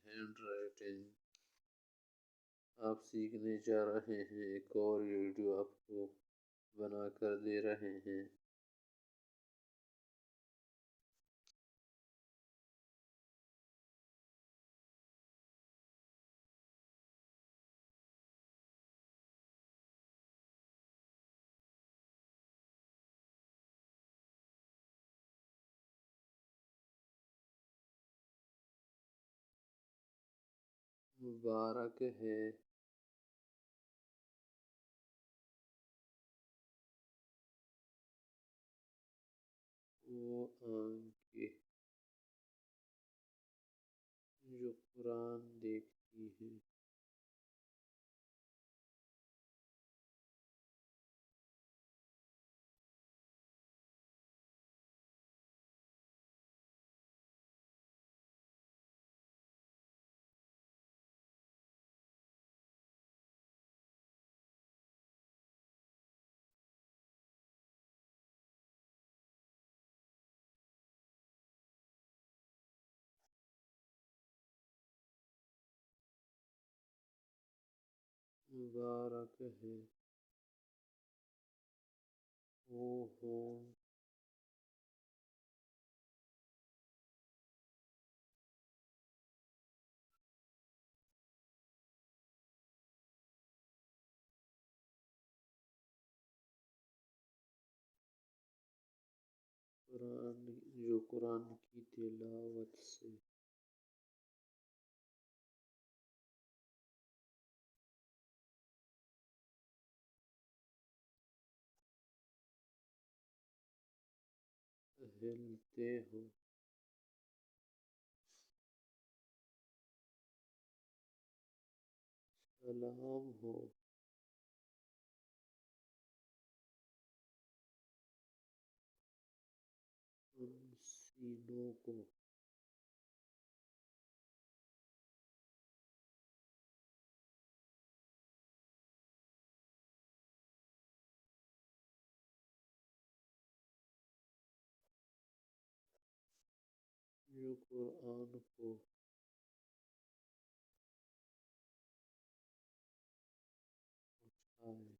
Hand writing آپ سیکھنے جا رہے ہیں، ایک اور ویڈیو آپ کو بنا کر دے رہے ہیں۔ مبارک ہے۔ وہ آنکھیں جو قرآن دیکھتی ہیں۔ مبارک ہے۔ وہ ہونٹ جو قرآن کی تلاوت سے ہلتے ہو۔ سلام ہو۔ ان سینوں کو۔ جو قرآن کو اٹھائے۔